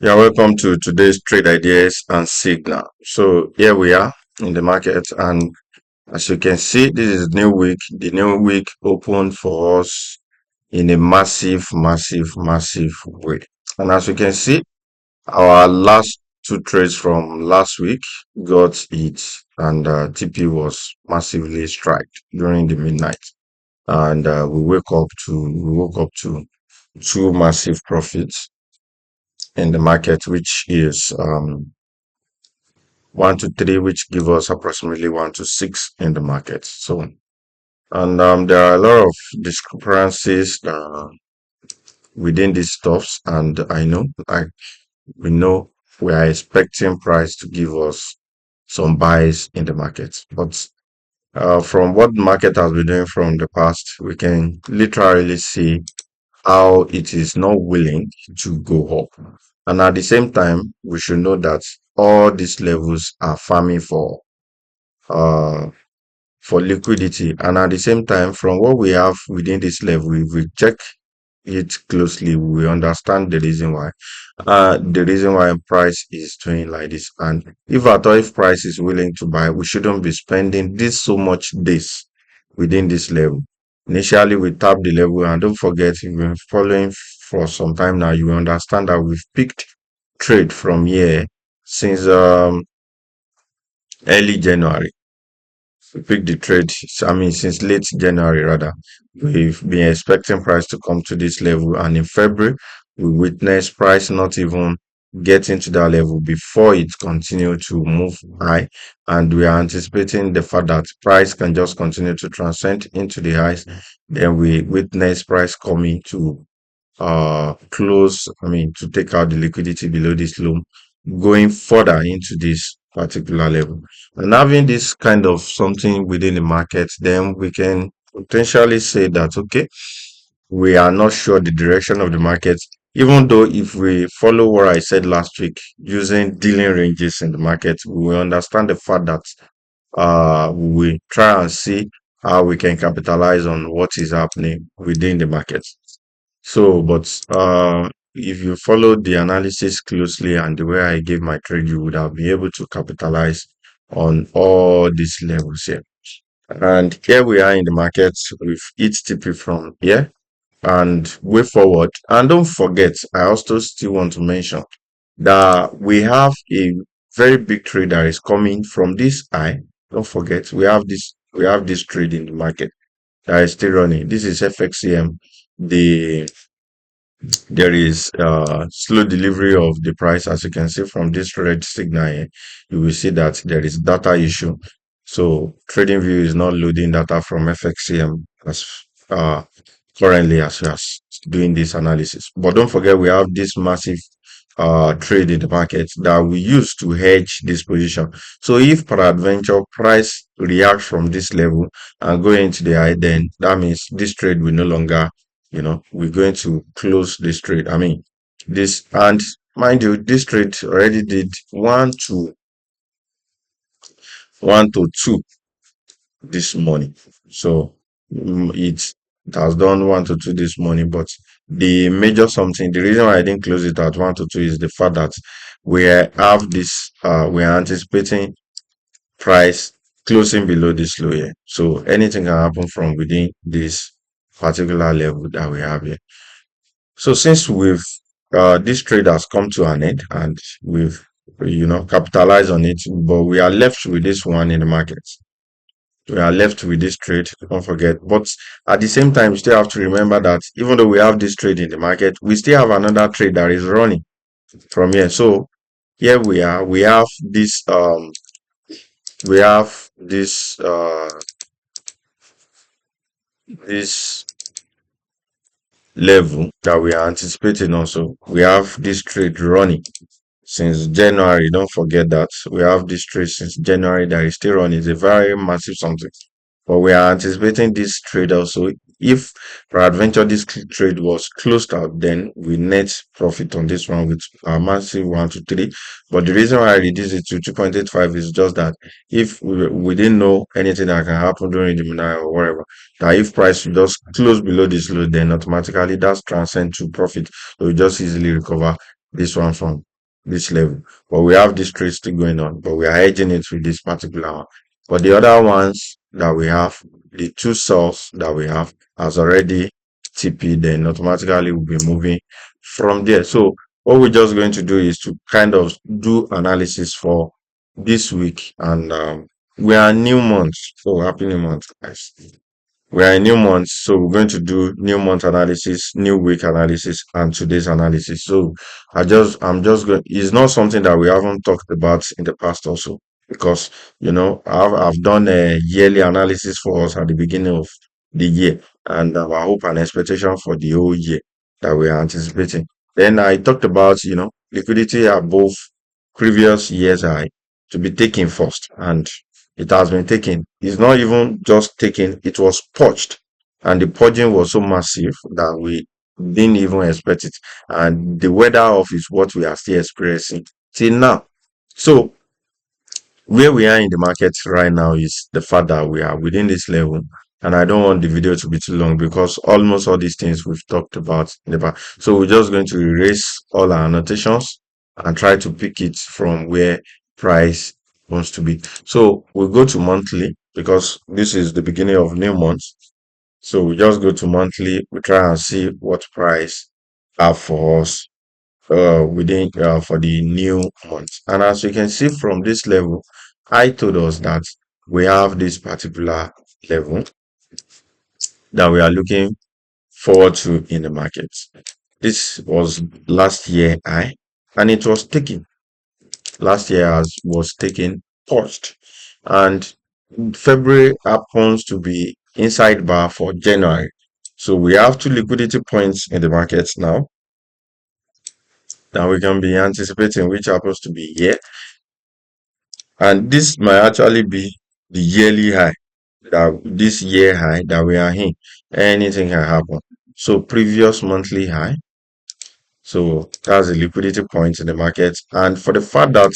Yeah, welcome to today's trade ideas and signal. So here we are in the market, and as you can see, this is new week. The new week opened for us in a massive, massive, massive way. And as you can see, our last two trades from last week got hit, and TP was massively struck during the midnight, and we woke up to two massive profits in the market, which is 1 to 3, which give us approximately 1 to 6 in the market. So, and there are a lot of discrepancies within these stuffs, and I know, we know we are expecting price to give us some buys in the market, but from what the market has been doing from the past, we can literally see how it is not willing to go up. And at the same time, we should know that all these levels are farming uh for liquidity. And at the same time, from what we have within this level, if we check it closely, we understand the reason why. The reason why price is doing like this. And if at all, if price is willing to buy, we shouldn't be spending this so much days within this level. Initially, we tap the level, and don't forget, if you've been following for some time now, you understand that we've picked trade from here since early January. We picked the trade, I mean, since late January rather. We've been expecting price to come to this level, and in February, we witnessed price not even getting to that level before it continued to move high. And we are anticipating the fact that price can just continue to transcend into the highs. Then we witness price coming to close, I mean, to take out the liquidity below this low, going further into this particular level. And having this kind of something within the market, then we can potentially say that, okay, we are not sure the direction of the market, even though if we follow what I said last week, using dealing ranges in the market, we will understand the fact that we try and see how we can capitalize on what is happening within the market. So, but if you follow the analysis closely and the way I gave my trade, you would have been able to capitalize on all these levels here. And here we are in the market with each TP from here and way forward. And don't forget, I also still want to mention that we have a very big trade that is coming from this high. Don't forget, we have this trade in the market that is still running. This is FXCM. The There is slow delivery of the price. As you can see from this red signal here, you will see that there is data issue. So TradingView is not loading data from FXCM as uh, currently as we are doing this analysis. But don't forget, we have this massive trade in the market that we use to hedge this position. So if peradventure price reacts from this level and go into the high, then that means this trade will no longer, we're going to close this trade. I mean, this, and mind you, this trade already did 1 to 2 this morning. So it has done 1 to 2 this morning, but the major something, the reason why I didn't close it at 1 to 2 is the fact that we are anticipating price closing below this low here. So anything can happen from within this particular level that we have here. So since this trade has come to an end and we've capitalized on it, but we are left with this one in the market. We are left with this trade, don't forget. But at the same time, we still have to remember that even though we have this trade in the market, we still have another trade that is running from here. So here we are. We have this level that we are anticipating also. We have this trade running since January. Don't forget that we have this trade since January that is still running. It's a very massive something. But we are anticipating this trade also. If peradventure this trade was closed out, then we net profit on this one with a massive 1 to 3. But the reason why I reduced it to 2.85 is just that if we didn't know anything that can happen during the midnight or whatever, that if price will just close below this low, then automatically that's transcend to profit. So we just easily recover this one from this level. But we have this trade still going on, but we are hedging it with this particular one. But the other ones that we have, the two cells that we have has already TP, then automatically we'll be moving from there. So what we're just going to do is to kind of do analysis for this week, and we are new month. So happy new month, guys. We are in new month, so we're going to do new month analysis, new week analysis, and today's analysis. So I'm just going. It's not something that we haven't talked about in the past also, because I've done a yearly analysis for us at the beginning of the year, and our hope and expectation for the whole year that we are anticipating. Then I talked about liquidity above previous years high to be taken first, and it has been taken. It's not even just taken, it was purged. And the purging was so massive that we didn't even expect it. And the weather of is what we are still experiencing till now. So where we are in the market right now is the fact that we are within this level. And I don't want the video to be too long because almost all these things we've talked about in the past. So we're just going to erase all our annotations and try to pick it from where price wants to be. So we'll go to monthly because this is the beginning of new month. So we just go to monthly. We try and see what price have for us within for the new month. And as you can see from this level, I told us that we have this particular level that we are looking forward to in the market. This was last year high, and it was taken. Last year as was taken first, and February happens to be inside bar for January. So we have two liquidity points in the market now that we can be anticipating, which happens to be here. And this might actually be the yearly high, that this year high that we are in. Anything can happen. So previous monthly high. So that's a liquidity point in the market. And for the fact that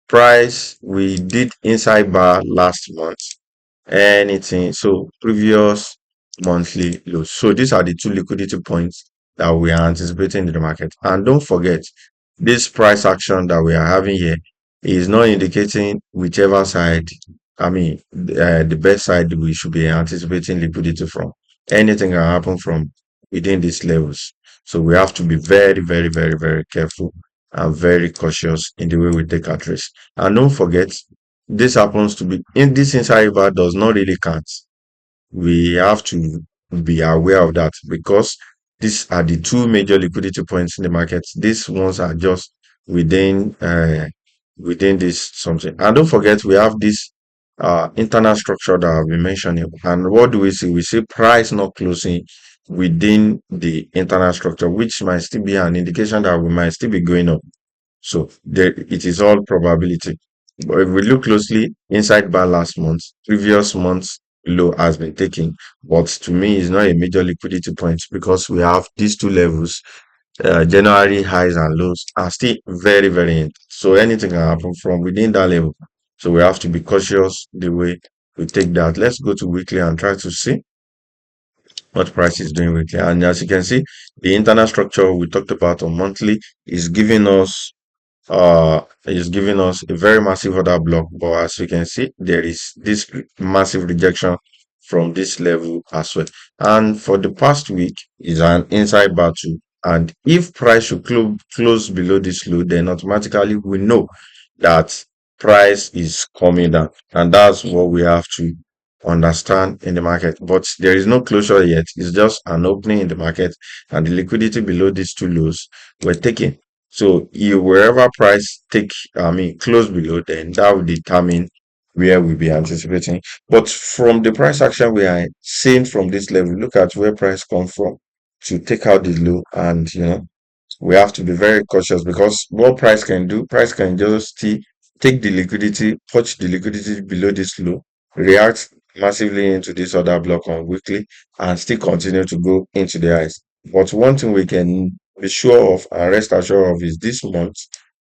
price we did inside bar last month, anything so previous monthly lows. So these are the two liquidity points that we are anticipating in the market. And don't forget, this price action that we are having here is not indicating whichever side, I mean, the best side we should be anticipating liquidity from. Anything can happen from within these levels. So we have to be very, very, very, very careful and very cautious in the way we take our trades. And don't forget, this happens to be in this inside bar does not really count. We have to be aware of that because these are the two major liquidity points in the market. These ones are just within within this something. And don't forget we have this internal structure that I've been mentioning. And what do we see? We see price not closing within the internal structure, which might still be an indication that we might still be going up. So there, it is all probability. But if we look closely, inside bar last month, previous month's low has been taken. But to me, it's not a major liquidity point because we have these two levels. January highs and lows are still very, very in. So anything can happen from within that level. So we have to be cautious the way we take that. Let's go to weekly and try to see what price is doing weekly. And as you can see, the internal structure we talked about on monthly is giving us a very massive order block, but as you can see there is this massive rejection from this level as well. And for the past week is an inside battle, and if price should close below this low, then automatically we know that price is coming down, and that's what we have to understand in the market. But there is no closure yet, it's just an opening in the market, and the liquidity below these two lows were taken. So you wherever price close below, then that will determine where we'll be anticipating. But from the price action we are seeing from this level, look at where price come from to take out the low, and we have to be very cautious because what price can do, price can just take the liquidity, touch the liquidity below this low, react massively into this other block on weekly, and still continue to go into the highs. But one thing we can be sure of and rest assured of is this month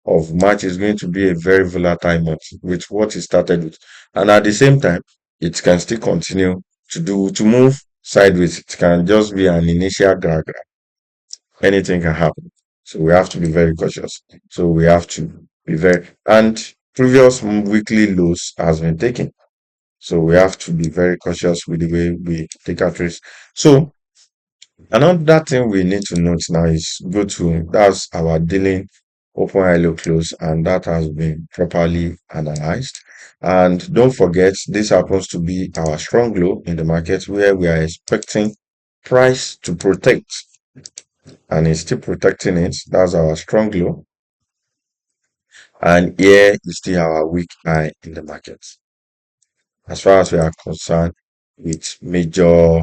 of March is going to be a very volatile month with what it started with. And at the same time, it can still continue to move sideways. It can just be an initial drag. Anything can happen. So we have to be very cautious. So we have to be very, and previous weekly lows has been taken. So we have to be very cautious with the way we take our trades. So another thing we need to note now is go to that's our dealing open high low close, and that has been properly analyzed. And don't forget, this happens to be our strong low in the market where we are expecting price to protect, and it's still protecting it. That's our strong low, and here is still our weak high in the market as far as we are concerned with major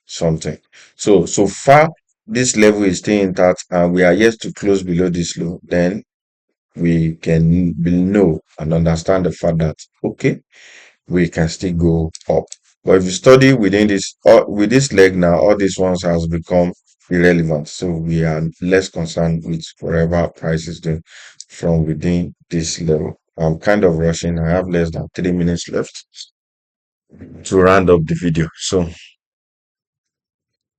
something. So far, this level is still intact, and we are yet to close below this low. Then we can know and understand the fact that okay, we can still go up. But if you study within this, with this leg now, all these ones has become irrelevant. So we are less concerned with whatever price is doing from within this level. I'm kind of rushing. I have less than 3 minutes left to round up the video. So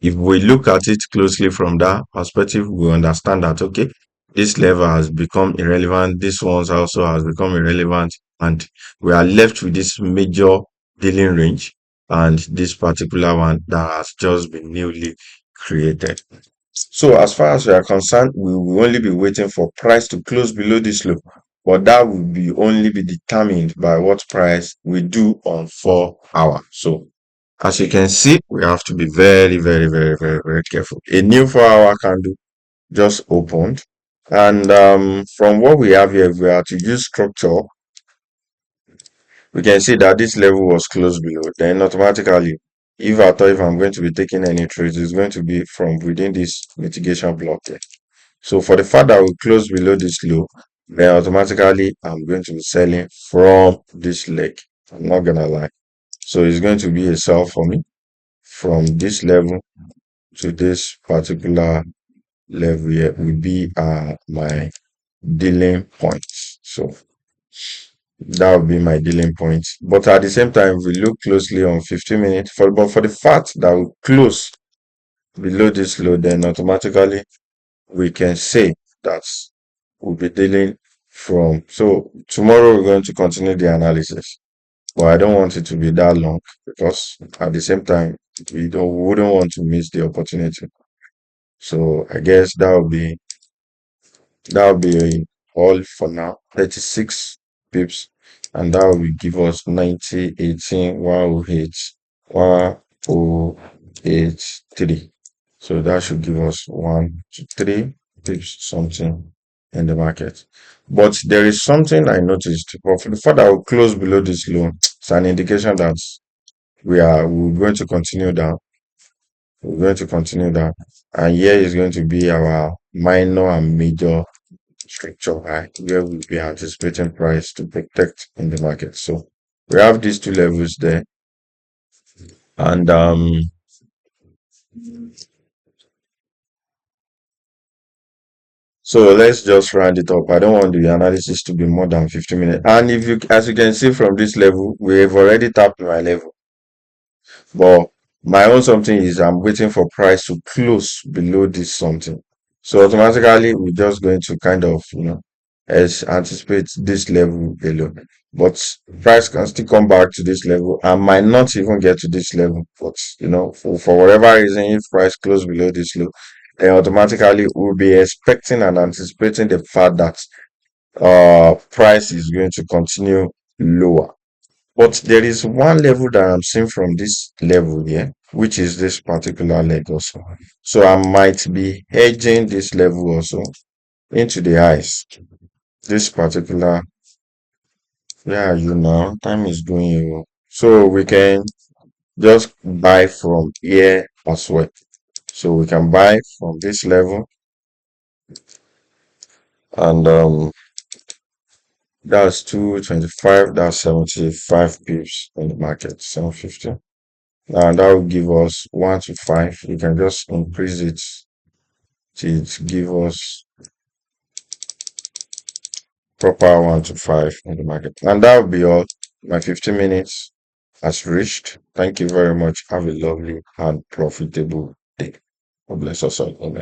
if we look at it closely from that perspective, we understand that okay, this level has become irrelevant, this one also has become irrelevant, and we are left with this major dealing range and this particular one that has just been newly created. So as far as we are concerned, we will only be waiting for price to close below this low, but that will be only be determined by what price we do on 4 hour. So as you can see, we have to be very, very, very, very, very careful. A new 4 hour candle just opened. And from what we have here, if we are to use structure, we can see that this level was closed below. Then automatically, if I thought if I'm going to be taking any trades, it's going to be from within this mitigation block here. So for the fact that we close below this low, then automatically I'm going to be selling from this leg. I'm not gonna lie. So it's going to be a sell for me from this level to this particular level here will be my dealing point. So that will be my dealing point. But at the same time, if we look closely on 15 minutes, but for the fact that we close below this low, then automatically we can say that we'll be dealing from. So tomorrow we're going to continue the analysis, but I don't want it to be that long because at the same time we wouldn't want to miss the opportunity. So I guess that will be all for now. 36 pips, and that will give us 90, 18, 108, 1083. So that should give us 1 to 3 pips something in the market. But there is something I noticed. But for the fact that we close below this low, it's an indication that we're going to continue down. We're going to continue down. And here is going to be our minor and major structure high where we'll be anticipating price to protect in the market. So we have these two levels there. And so let's just round it up. I don't want the analysis to be more than 50 minutes. And if you as you can see from this level, we have already tapped my level. But my own something is I'm waiting for price to close below this something. So automatically we're just going to kind of, as anticipate this level below. But price can still come back to this level and might not even get to this level. But for whatever reason, if price close below this low, then automatically we'll be expecting and anticipating the fact that price is going to continue lower. But there is one level that I'm seeing from this level here, which is this particular leg also. So I might be hedging this level also into the highs. This particular, where are you now? Time is going. So we can just buy from here as well. So we can buy from this level, and that's 225, that's 75 pips in the market, 750. And that will give us 1 to 5. You can just increase it to give us proper 1 to 5 in the market. And that will be all. My 15 minutes has reached. Thank you very much. Have a lovely and profitable day. God bless us all. Amen.